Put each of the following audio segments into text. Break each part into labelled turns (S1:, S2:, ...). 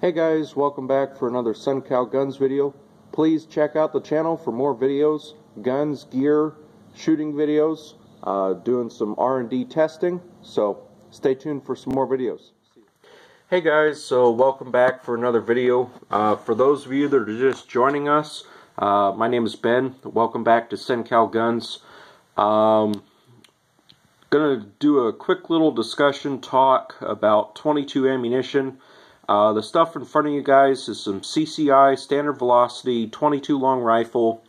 S1: Hey guys, welcome back for another SunCal Guns video. Please check out the channel for more videos, guns, gear, shooting videos, doing some R&D testing, so stay tuned for some more videos. Hey guys, so welcome back for another video. For those of you that are just joining us, my name is Ben. Welcome back to SunCal Guns. Gonna do a quick little discussion talk about 22 ammunition. The stuff in front of you guys is some CCI standard velocity 22 long rifle.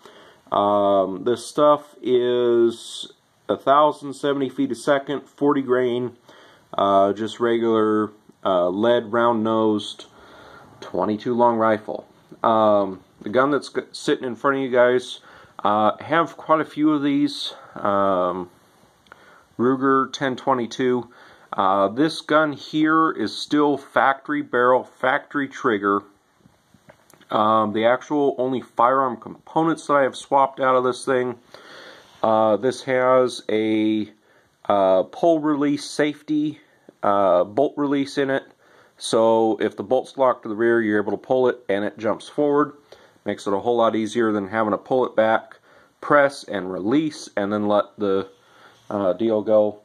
S1: This stuff is 1,070 feet a second, 40 grain, just regular lead round nosed 22 long rifle. The gun that's sitting in front of you guys, have quite a few of these. Ruger 1022. This gun here is still factory barrel, factory trigger. The actual only firearm components that I have swapped out of this thing, this has a pull release safety bolt release in it. So if the bolt's locked to the rear, you're able to pull it and it jumps forward. Makes it a whole lot easier than having to pull it back, press and release, and then let the deal go.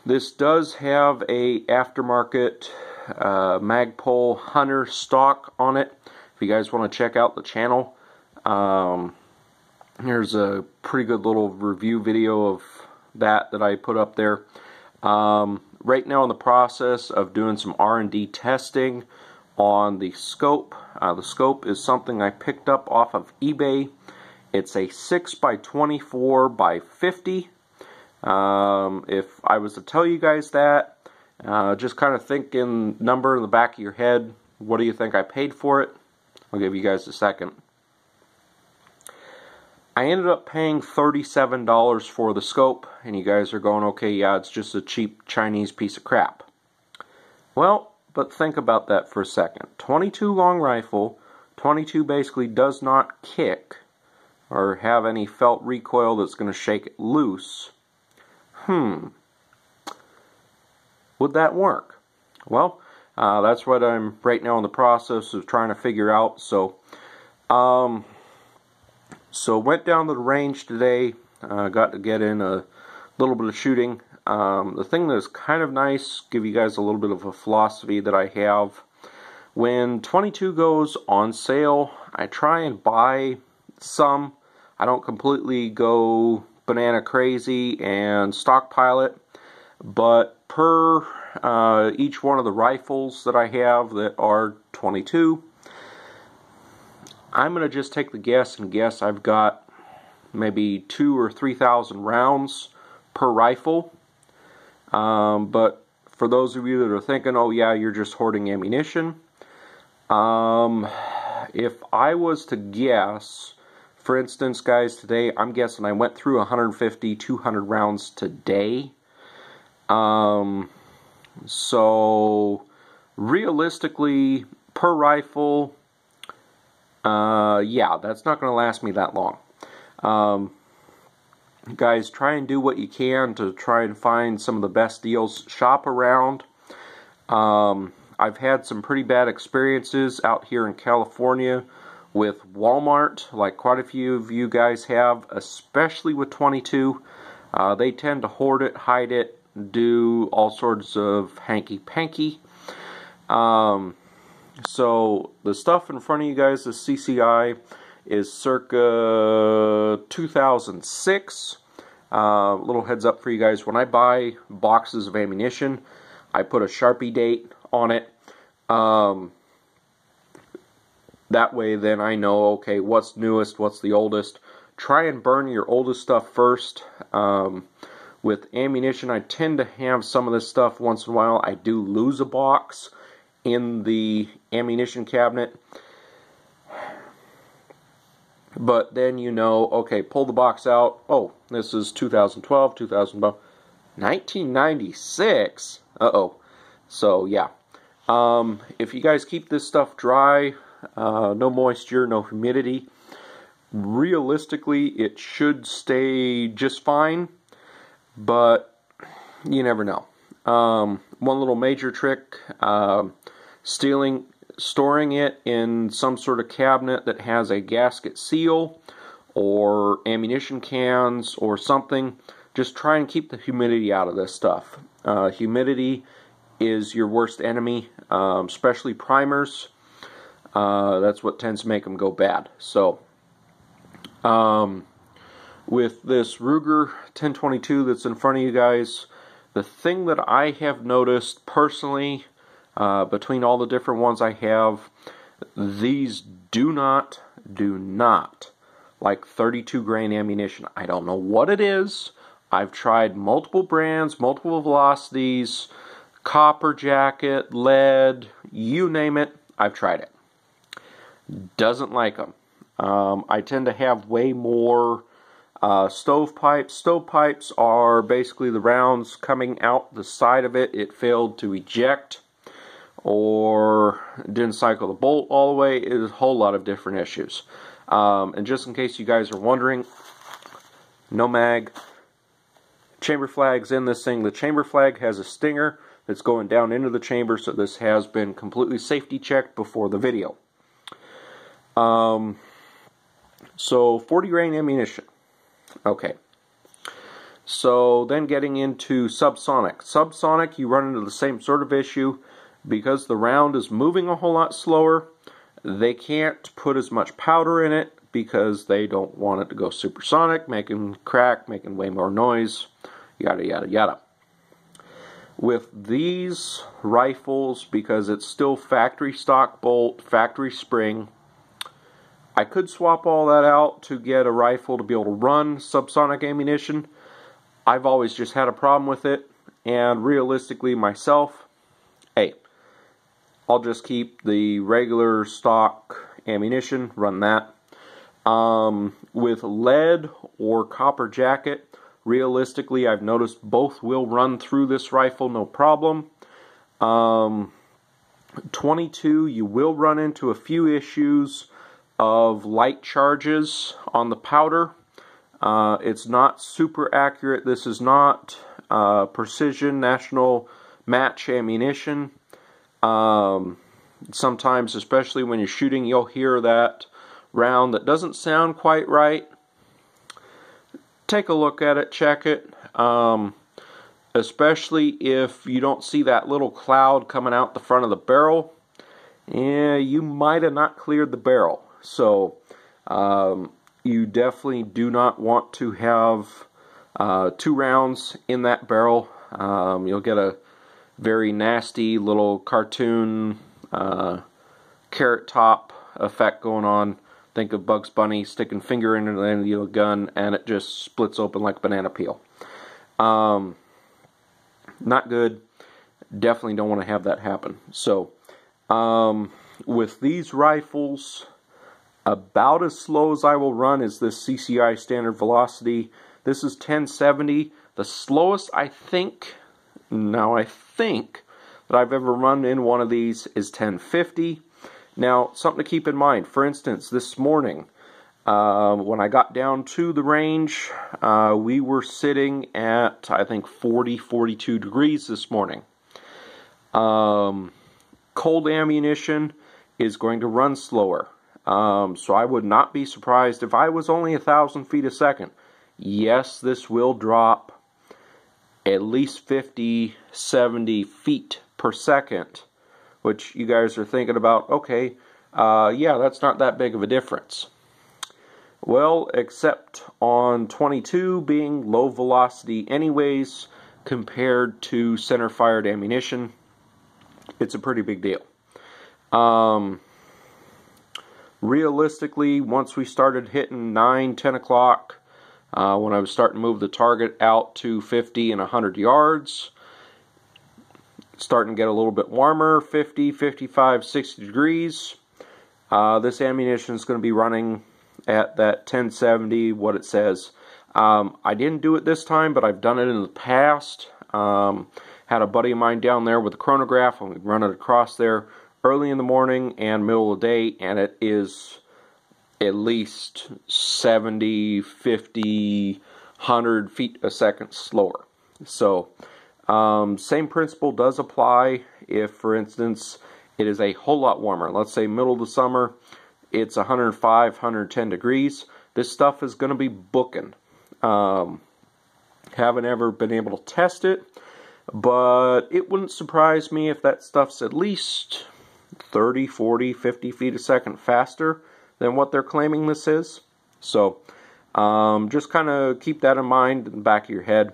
S1: This does have a aftermarket Magpul Hunter stock on it. If you guys want to check out the channel, here's a pretty good little review video of that I put up there. Right now in the process of doing some R&D testing on the scope. The scope is something I picked up off of eBay. It's a 6x24x50. If I was to tell you guys that, just kind of think in number in the back of your head. What do you think I paid for it? I'll give you guys a second. I ended up paying $37 for the scope, and you guys are going, okay, yeah, it's just a cheap Chinese piece of crap. Well, but think about that for a second. 22 long rifle, 22 basically does not kick or have any felt recoil that's going to shake it loose. Would that work? Well, that's what I'm right now in the process of trying to figure out. So went down to the range today, got to get in a little bit of shooting. The thing that's kind of nice, give you guys a little bit of a philosophy that I have. When 22 goes on sale, I try and buy some. I don't completely go banana crazy and stockpile it, but per each one of the rifles that I have that are 22, I'm going to just take the guess and guess I've got maybe 2,000 or 3,000 rounds per rifle. But for those of you that are thinking, oh yeah, you're just hoarding ammunition, if I was to guess, for instance, guys, today I'm guessing I went through 150, 200 rounds today. So realistically, per rifle, yeah, that's not going to last me that long. Guys, try and do what you can to try and find some of the best deals. Shop around. I've had some pretty bad experiences out here in California with Walmart, like quite a few of you guys have, especially with 22. They tend to hoard it, hide it, do all sorts of hanky-panky. So the stuff in front of you guys, the CCI, is circa 2006. Little heads up for you guys, when I buy boxes of ammunition, I put a Sharpie date on it. That way then I know, okay, what's newest, what's the oldest. Try and burn your oldest stuff first. With ammunition, I tend to have some of this stuff once in a while. I do lose a box in the ammunition cabinet. But then you know, okay, pull the box out. Oh, this is 2012, 2012, 1996. Uh-oh. So, yeah. If you guys keep this stuff dry, no moisture, no humidity, realistically it should stay just fine, but you never know. One little major trick, storing it in some sort of cabinet that has a gasket seal or ammunition cans or something. Just try and keep the humidity out of this stuff. Humidity is your worst enemy, especially primers. That's what tends to make them go bad. So, with this Ruger 1022 that's in front of you guys, the thing that I have noticed personally, between all the different ones I have, these do not like 32 grain ammunition. I don't know what it is. I've tried multiple brands, multiple velocities, copper jacket, lead, you name it, I've tried it. Doesn't like them. I tend to have way more stovepipes. Stovepipes are basically the rounds coming out the side of it. It failed to eject or didn't cycle the bolt all the way. It is a whole lot of different issues. And just in case you guys are wondering, no mag. Chamber flag's in this thing. The chamber flag has a stinger that's going down into the chamber, so this has been completely safety checked before the video. So 40 grain ammunition. Okay. So then getting into subsonic. Subsonic, you run into the same sort of issue. Because the round is moving a whole lot slower, they can't put as much powder in it because they don't want it to go supersonic, making crack, making way more noise, yada yada yada. With these rifles, because it's still factory stock bolt, factory spring, I could swap all that out to get a rifle to be able to run subsonic ammunition. I've always just had a problem with it, and realistically myself, hey, I'll just keep the regular stock ammunition, run that. With lead or copper jacket, realistically I've noticed both will run through this rifle no problem. 22, you will run into a few issues of light charges on the powder. It's not super accurate. This is not precision national match ammunition. Sometimes, especially when you're shooting, you'll hear that round that doesn't sound quite right. Take a look at it, check it, especially if you don't see that little cloud coming out the front of the barrel. Yeah, you might have not cleared the barrel. So you definitely do not want to have 2 rounds in that barrel. You'll get a very nasty little cartoon carrot top effect going on. Think of Bugs Bunny sticking finger into the end of the gun and it just splits open like a banana peel. Not good. Definitely don't want to have that happen. So with these rifles, about as slow as I will run is this CCI standard velocity. This is 1070. The slowest I think that I've ever run in one of these is 1050. Now, something to keep in mind. For instance, this morning, when I got down to the range, we were sitting at, I think, 40, 42 degrees this morning. Cold ammunition is going to run slower. So I would not be surprised if I was only 1,000 feet a second. Yes, this will drop at least 50, 70 feet per second, which you guys are thinking about, okay, yeah, that's not that big of a difference. Well, except on 22 being low velocity anyways, compared to center-fired ammunition, it's a pretty big deal. Realistically, once we started hitting 9, 10 o'clock, when I was starting to move the target out to 50 and 100 yards, starting to get a little bit warmer, 50, 55, 60 degrees, this ammunition is going to be running at that 1070, what it says. I didn't do it this time, but I've done it in the past. Had a buddy of mine down there with a chronograph, and we run it across there early in the morning and middle of the day, and it is at least 70, 50, 100 feet a second slower. So Same principle does apply if, for instance, it is a whole lot warmer. Let's say middle of the summer, it's 105, 110 degrees. This stuff is going to be booking. Haven't ever been able to test it, but it wouldn't surprise me if that stuff's at least 30, 40, 50 feet a second faster than what they're claiming this is. So just kind of keep that in mind in the back of your head.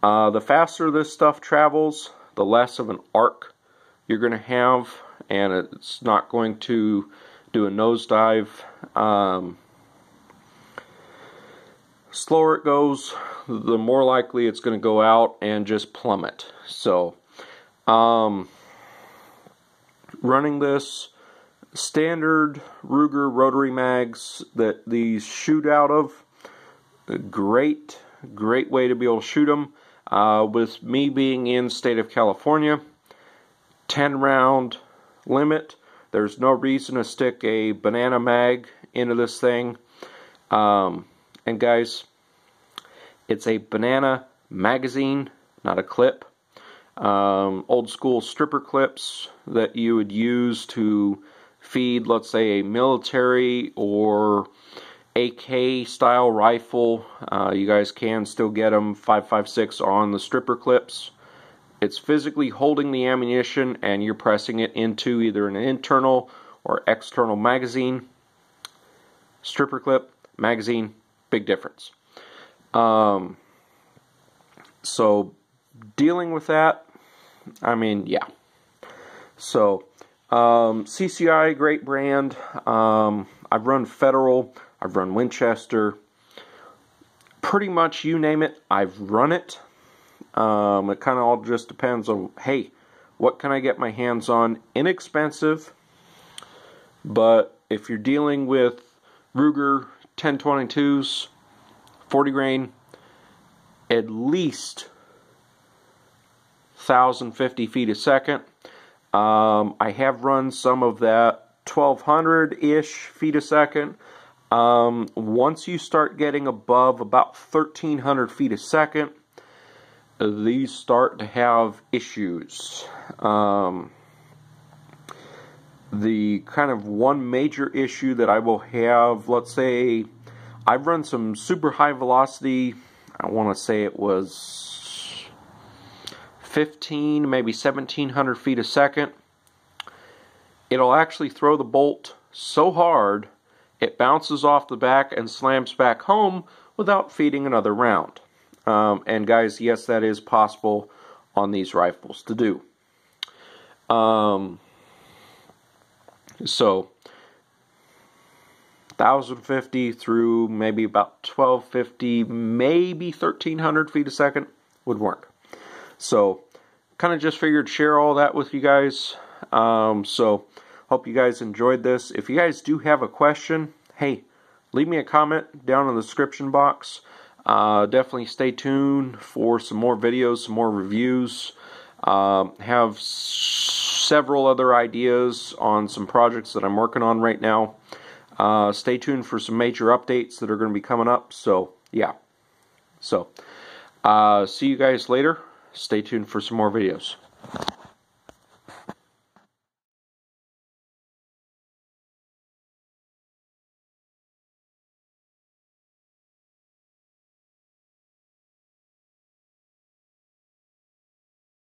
S1: The faster this stuff travels, the less of an arc you're going to have, and it's not going to do a nosedive. Slower it goes, the more likely it's going to go out and just plummet. So, running this standard Ruger rotary mags that these shoot out of, a great way to be able to shoot them. With me being in the state of California, 10 round limit. There's no reason to stick a banana mag into this thing. And guys, it's a banana magazine, not a clip. Old school stripper clips that you would use to feed, let's say, a military or AK style rifle. You guys can still get them 5.56 on the stripper clips. It's physically holding the ammunition and you're pressing it into either an internal or external magazine. Stripper clip, magazine, big difference. So dealing with that, I mean, yeah. So CCI, great brand. I've run Federal, I've run Winchester, pretty much you name it, I've run it. It kind of all just depends on, hey, what can I get my hands on? Inexpensive, but if you're dealing with Ruger 1022s, 40 grain, at least 1,050 feet a second. I have run some of that 1,200-ish feet a second. Once you start getting above about 1,300 feet a second, these start to have issues. The kind of one major issue that I will have, let's say, I've run some super high velocity, I want to say it was 15, maybe 1,700 feet a second. It'll actually throw the bolt so hard, it bounces off the back and slams back home without feeding another round. And guys, yes, that is possible on these rifles to do. So 1,050 through maybe about 1,250, maybe 1,300 feet a second would work. So kind of just figured share all that with you guys. So hope you guys enjoyed this. If you guys do have a question, hey, leave me a comment down in the description box. Definitely stay tuned for some more videos, some more reviews. Have several other ideas on some projects that I'm working on right now. Stay tuned for some major updates that are going to be coming up. So, yeah. So, see you guys later. Stay tuned for some more videos.